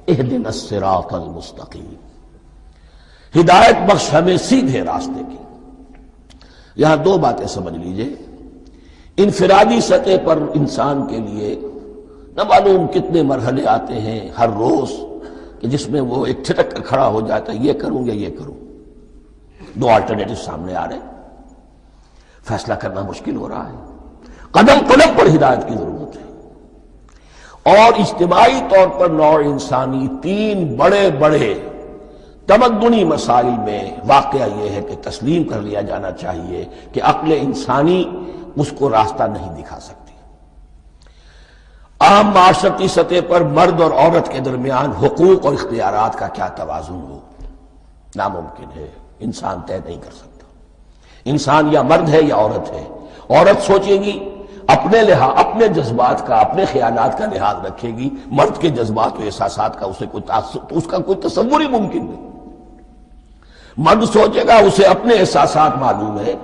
اہدنا الصراط المستقیم، ہدایت بخش ہمیں سیدھے راستے کی۔ یہاں دو باتیں سمجھ لیجئے، انفرادی سطح پر انسان کے لیے نہ معلوم کتنے مرحلے آتے ہیں ہر روز کہ جس میں وہ ایک چھٹک کر کھڑا ہو جاتا ہے، یہ کروں یا یہ کروں، دو آلٹرنیٹو سامنے آ رہے ہیں، فیصلہ کرنا مشکل ہو رہا ہے، قدم قدم پر ہدایت کی ضرورت ہے۔ اور اجتماعی طور پر نوع انسانی تین بڑے بڑے تمدنی مسائل میں واقعہ یہ ہے کہ تسلیم کر لیا جانا چاہیے کہ عقل انسانی اس کو راستہ نہیں دکھا سکتی۔ عام معاشرتی سطح پر مرد اور عورت کے درمیان حقوق اور اختیارات کا کیا توازن ہو، ناممکن ہے، انسان طے نہیں کر سکتا۔ انسان یا مرد ہے یا عورت ہے، عورت سوچے گی اپنے لحاظ، اپنے جذبات کا، اپنے خیالات کا لحاظ رکھے گی، مرد کے جذبات و احساسات کا اسے اس کا کوئی تصور ہی ممکن نہیں۔ مرد سوچے گا اسے اپنے احساسات معلوم ہے،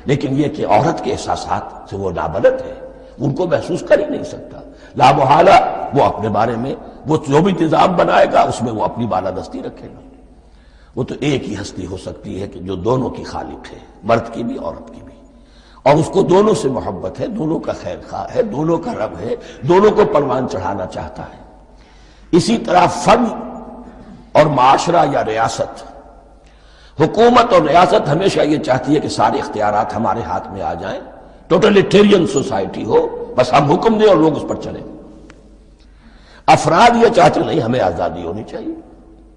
لیکن یہ کہ عورت کے احساسات سے وہ نابلد ہے، ان کو محسوس کر ہی نہیں سکتا، لا محالہ وہ اپنے بارے میں وہ جو بھی نظام بنائے گا اس میں وہ اپنی بالادستی رکھے گا۔ وہ تو ایک ہی ہستی ہو سکتی ہے کہ جو دونوں کی خالق ہے، مرد کی بھی عورت کی بھی، اور اس کو دونوں سے محبت ہے، دونوں کا خیر خواہ ہے، دونوں کا رب ہے، دونوں کو پروان چڑھانا چاہتا ہے۔ اسی طرح فرد اور معاشرہ یا ریاست، حکومت اور ریاست ہمیشہ یہ چاہتی ہے کہ سارے اختیارات ہمارے ہاتھ میں آ جائیں، ٹوٹلیٹیرین سوسائٹی ہو، بس ہم حکم دیں اور لوگ اس پر چلیں۔ افراد یہ چاہتے نہیں، ہمیں آزادی ہونی چاہیے۔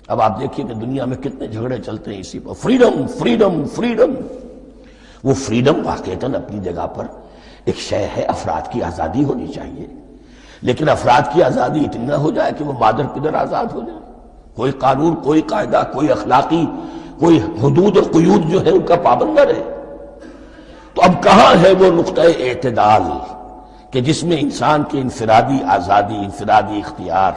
اب آپ دیکھیے کہ دنیا میں کتنے جھگڑے چلتے ہیں اسی پر، فریڈم فریڈم فریڈم۔ وہ فریڈم واقعتاً اپنی جگہ پر ایک شے ہے، افراد کی آزادی ہونی چاہیے، لیکن افراد کی آزادی اتنی نہ ہو جائے کہ وہ مادر پدر آزاد ہو جائے، کوئی قانون، کوئی قاعدہ، کوئی اخلاقی کوئی حدود اور قیود جو ہے ان کا پابند نہ رہے۔ تو اب کہاں ہے وہ نقطہ اعتدال کہ جس میں انسان کی انفرادی آزادی، انفرادی اختیار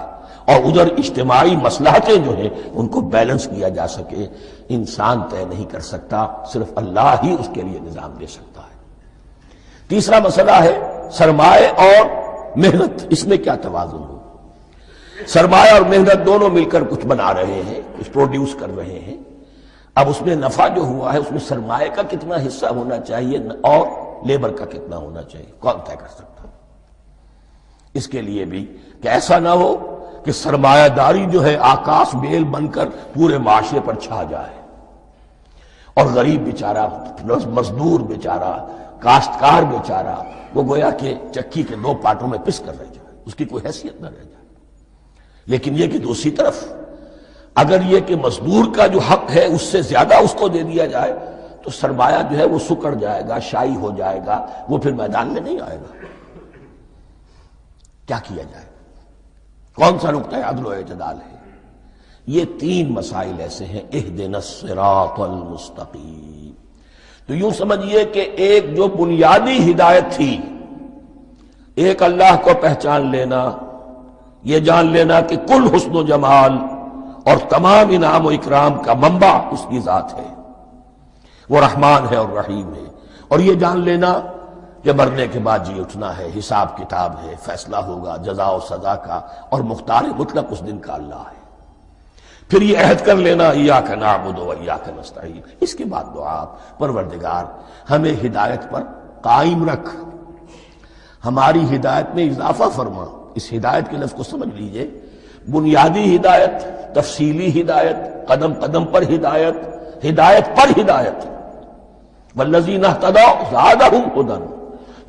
اور ادھر اجتماعی مصلحتیں جو ہیں ان کو بیلنس کیا جا سکے؟ انسان طے نہیں کر سکتا، صرف اللہ ہی اس کے لیے نظام دے سکتا ہے۔ تیسرا مسئلہ ہے سرمایہ اور محنت، اس میں کیا توازن ہو؟ سرمایہ اور محنت دونوں مل کر کچھ بنا رہے ہیں، کچھ پروڈیوس کر رہے ہیں۔ اب اس میں نفع جو ہوا ہے اس میں سرمایہ کا کتنا حصہ ہونا چاہیے اور لیبر کا کتنا ہونا چاہیے، کون طے کر سکتا؟ اس کے لیے بھی کہ ایسا نہ ہو کہ سرمایہ داری جو ہے آکاش بیل بن کر پورے معاشرے پر چھا جائے، اور غریب بیچارہ، مزدور بیچارہ، کاشتکار بیچارہ وہ گویا کہ چکی کے دو پارٹوں میں پس کر رہ جائے، اس کی کوئی حیثیت نہ رہ جائے۔ لیکن یہ کہ دوسری طرف اگر یہ کہ مزدور کا جو حق ہے اس سے زیادہ اس کو دے دیا جائے تو سرمایہ جو ہے وہ سکڑ جائے گا، شائی ہو جائے گا، وہ پھر میدان میں نہیں آئے گا۔ کیا کیا جائے؟ کون سا نقطہ عدل و اعتدال ہے؟ یہ تین مسائل ایسے ہیں، اہدنا الصراط المستقیم۔ تو یوں سمجھیے کہ ایک جو بنیادی ہدایت تھی، ایک اللہ کو پہچان لینا، یہ جان لینا کہ کل حسن و جمال اور تمام انعام و اکرام کا منبع اس کی ذات ہے، وہ رحمان ہے اور رحیم ہے، اور یہ جان لینا کہ مرنے کے بعد جی اٹھنا ہے، حساب کتاب ہے، فیصلہ ہوگا جزا و سزا کا، اور مختار مطلق اس دن کا اللہ ہے۔ پھر یہ عہد کر لینا ایاک نعبد و ایاک نستعین۔ اس کے بعد دعا، پروردگار ہمیں ہدایت پر قائم رکھ، ہماری ہدایت میں اضافہ فرما۔ اس ہدایت کے لفظ کو سمجھ لیجئے، بنیادی ہدایت، تفصیلی ہدایت، قدم قدم پر ہدایت، ہدایت پر ہدایت۔ والذین اہتدوا زادہم ہدی،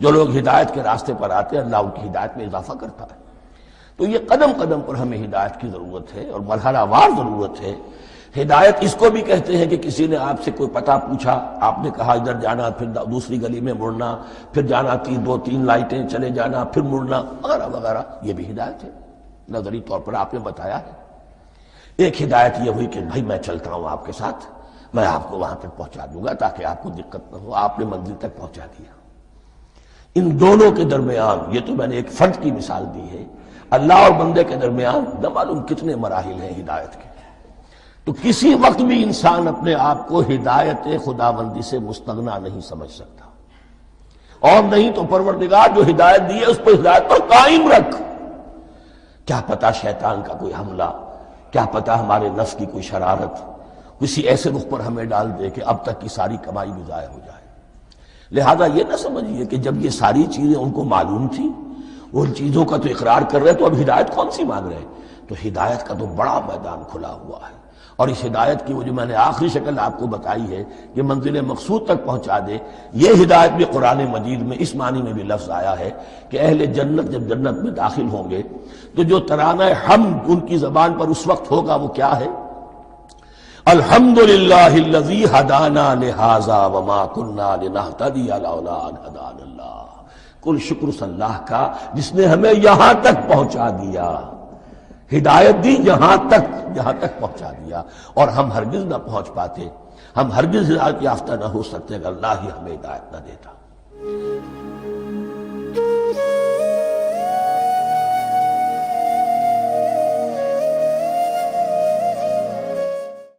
جو لوگ ہدایت کے راستے پر آتے ہیں اللہ ان کی ہدایت میں اضافہ کرتا ہے۔ تو یہ قدم قدم پر ہمیں ہدایت کی ضرورت ہے اور مرحلہ وار ضرورت ہے۔ ہدایت اس کو بھی کہتے ہیں کہ کسی نے آپ سے کوئی پتہ پوچھا، آپ نے کہا ادھر جانا، پھر دوسری گلی میں مڑنا، پھر جانا دو تین لائٹیں چلے جانا، پھر مڑنا، وغیرہ وغیرہ، یہ بھی ہدایت ہے۔ نظری طور پر آپ نے بتایا ہے۔ ایک ہدایت یہ ہوئی کہ بھائی میں چلتا ہوں آپ کے ساتھ، میں آپ کو وہاں تک پہنچا دوں گا تاکہ آپ کو دقت نہ ہو، آپ نے منزل تک پہنچا دیا۔ ان دونوں کے درمیان، یہ تو میں نے ایک فرد کی مثال دی ہے، اللہ اور بندے کے درمیان نہ معلوم کتنے مراحل ہیں ہدایت کے۔ تو کسی وقت بھی انسان اپنے آپ کو ہدایت خداوندی سے مستغنا نہیں سمجھ سکتا، اور نہیں تو پروردگار جو ہدایت دی ہے اس پر ہدایت پر قائم رکھ۔ کیا پتہ شیطان کا کوئی حملہ کیا پتا ہمارے نفس کی کوئی شرارت کسی ایسے رخ پر ہمیں ڈال دے کہ اب تک کی ساری کمائی بھی ضائع ہو جائے۔ لہذا یہ نہ سمجھیے کہ جب یہ ساری چیزیں ان کو معلوم تھی، وہ ان چیزوں کا تو اقرار کر رہے تو اب ہدایت کون سی مانگ رہے ہیں؟ تو ہدایت کا تو بڑا میدان کھلا ہوا ہے، اور اس ہدایت کی وہ جو میں نے آخری شکل آپ کو بتائی ہے کہ منزل مقصود تک پہنچا دے، یہ ہدایت بھی قرآن مجید میں اس معنی میں بھی لفظ آیا ہے کہ اہل جنت جب جنت میں داخل ہوں گے تو جو ترانہ حمد ان کی زبان پر اس وقت ہوگا وہ کیا ہے؟ الحمدللہ الذی ہدانا لہذا وما کنا لنہتدی لولا ان ہدانا اللہ۔ کل شکر اس اللہ کا جس نے ہمیں یہاں تک پہنچا دیا، ہدایت دی یہاں تک پہنچا دیا، اور ہم ہرگز نہ پہنچ پاتے، ہم ہرگز ہدایت یافتہ نہ ہو سکتے اگر اللہ ہی ہمیں ہدایت نہ دیتا۔